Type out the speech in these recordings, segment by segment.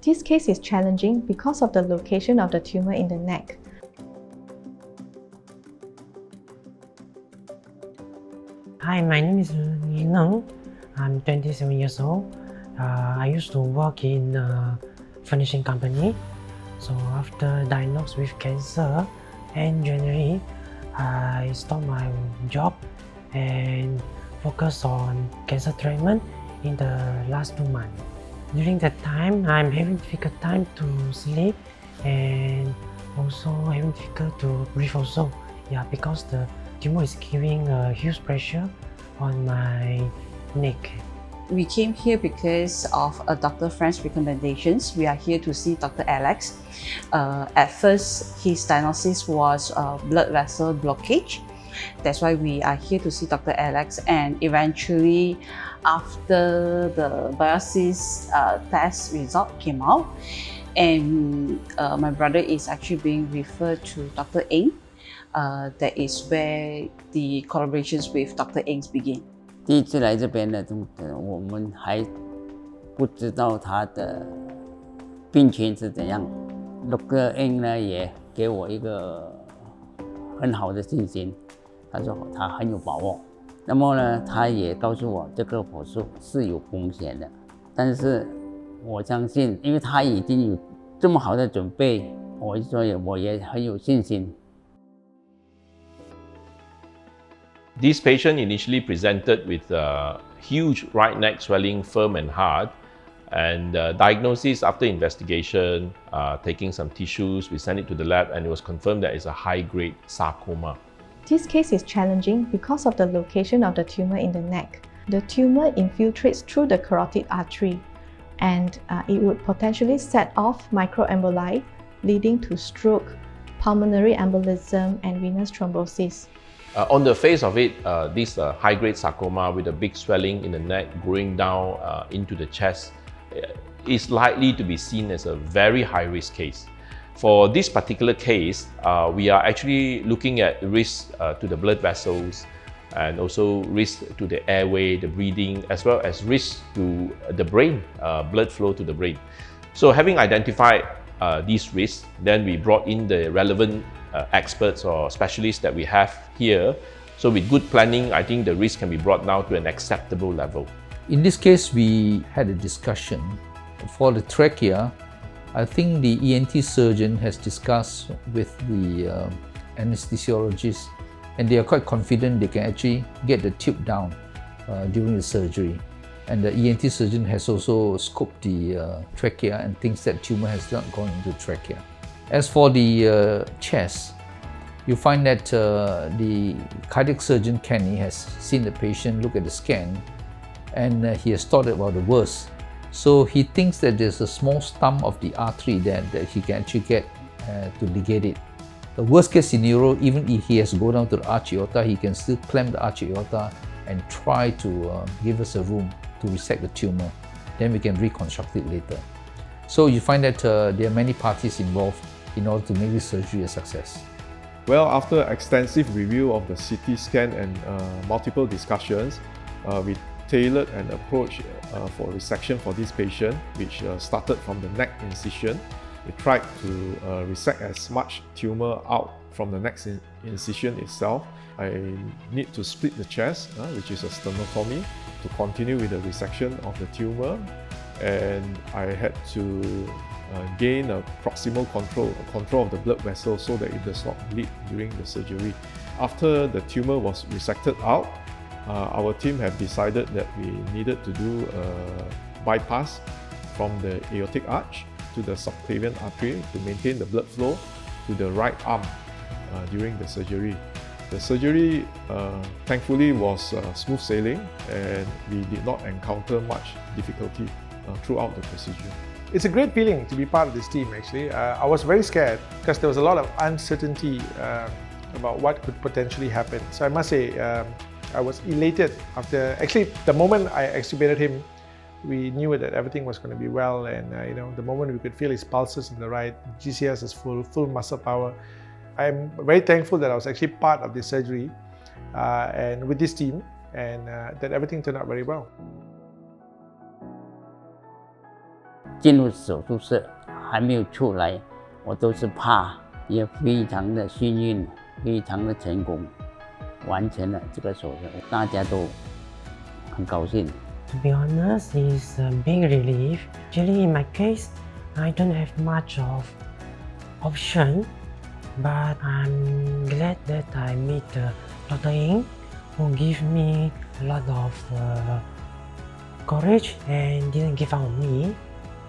This case is challenging because of the location of the tumour in the neck. Hi, my name is Neng. I'm 27 years old. I used to work in a furnishing company. So after diagnosed with cancer in January, I stopped my job and focused on cancer treatment in the last 2 months. During that time, I'm having difficult time to sleep and also having difficult to breathe also. Yeah, because the tumour is giving a huge pressure on my neck. We came here because of a doctor friend's recommendations. We are here to see Dr. Alex. At first, his diagnosis was blood vessel blockage. That's why we are here to see Dr. Alex, and eventually, after the biopsy test result came out, and my brother is actually being referred to Dr. Eng. That is where the collaborations with Dr. Eng begin. 第一次来这边呢，我们还不知道他的病情是怎样。Dr. Eng 呢也给我一个很好的信心，他说他很有把握。那么呢，他也告诉我这个手术是有风险的，但是我相信，因为他已经有这么好的准备，我也很有信心。 This patient initially presented with huge right neck swelling, firm and hard, and diagnosis after investigation, taking some tissues, we sent it to the lab and it was confirmed that it's a high-grade sarcoma. This case is challenging because of the location of the tumour in the neck. The tumour infiltrates through the carotid artery, and it would potentially set off microemboli, leading to stroke, pulmonary embolism and venous thrombosis. On the face of it, this high-grade sarcoma with a big swelling in the neck growing down into the chest is likely to be seen as a very high-risk case. For this particular case, we are actually looking at risk to the blood vessels and also risk to the airway, the breathing, as well as risk to the brain, blood flow to the brain. So having identified these risks, then we brought in the relevant experts or specialists that we have here. So with good planning, I think the risk can be brought down to an acceptable level. In this case, we had a discussion. For the trachea, I think the ENT surgeon has discussed with the anesthesiologist, and they are quite confident they can actually get the tube down during the surgery. And the ENT surgeon has also scoped the trachea and thinks that tumor has not gone into trachea. As for the chest, you find that the cardiac surgeon Kenny has seen the patient, look at the scan, and he has thought about the worst. So he thinks that there's a small stump of the artery that he can actually get to ligate it. The worst case scenario, even if he has to go down to the arch aorta, he can still clamp the arch aorta and try to give us a room to resect the tumor. Then we can reconstruct it later. So you find that there are many parties involved in order to make this surgery a success. Well, after extensive review of the CT scan and multiple discussions, we tailored an approach for resection for this patient, which started from the neck incision. We tried to resect as much tumor out from the neck incision itself. I need to split the chest, which is a sternotomy, to continue with the resection of the tumor, and I had to gain a proximal control of the blood vessel so that it does not bleed during the surgery. After the tumor was resected out, our team have decided that we needed to do a bypass from the aortic arch to the subclavian artery to maintain the blood flow to the right arm during the surgery. The surgery thankfully was smooth sailing, and we did not encounter much difficulty throughout the procedure. It's a great feeling to be part of this team actually. I was very scared because there was a lot of uncertainty about what could potentially happen. So I must say I was elated after, actually the moment I extubated him, we knew that everything was going to be well, and the moment we could feel his pulses in the right, GCS is full muscle power. I'm very thankful that I was actually part of this surgery and with this team, and that everything turned out very well. 进入手术室还没有出来，我都是怕，也非常的幸运，非常的成功，完成了这个手术，大家都很高兴。To be honest, it's a big relief. Actually, in my case, I don't have much of option, but I'm glad that I meet Dr. Eng, who gave me a lot of courage and didn't give up on me.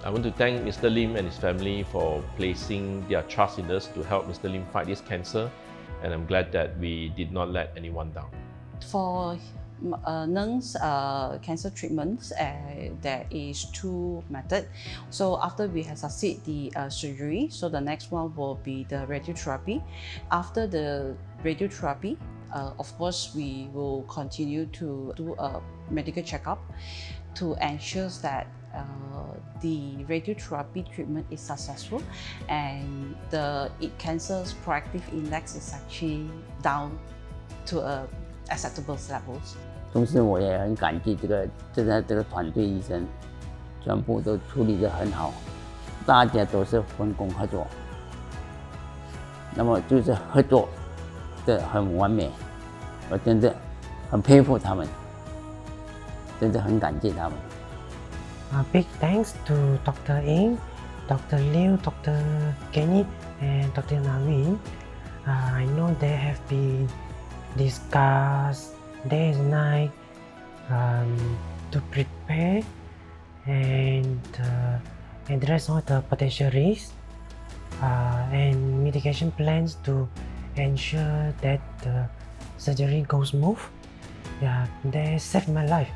I want to thank Mr. Lim and his family for placing their trust in us to help Mr. Lim fight this cancer, and I'm glad that we did not let anyone down. For Neng's cancer treatments, there is two methods. So after we have succeed the surgery, so the next one will be the radiotherapy. After the radiotherapy, of course, we will continue to do a medical checkup to ensure that the radiotherapy treatment is successful and the cancer's proactive index is actually down to acceptable levels. 同时，我也很感激这个团队医生，全部都处理得很好，大家都是分工合作，那么就是合作的很完美，我真的很佩服他们，真的很感谢他们。A big thanks to Dr. Eng, Dr. Liew, Dr. Kenny, and Dr. Navin. I know they have been discussed day and night to prepare and address all the potential risks and mitigation plans to ensure that the surgery goes smooth. Yeah, they saved my life.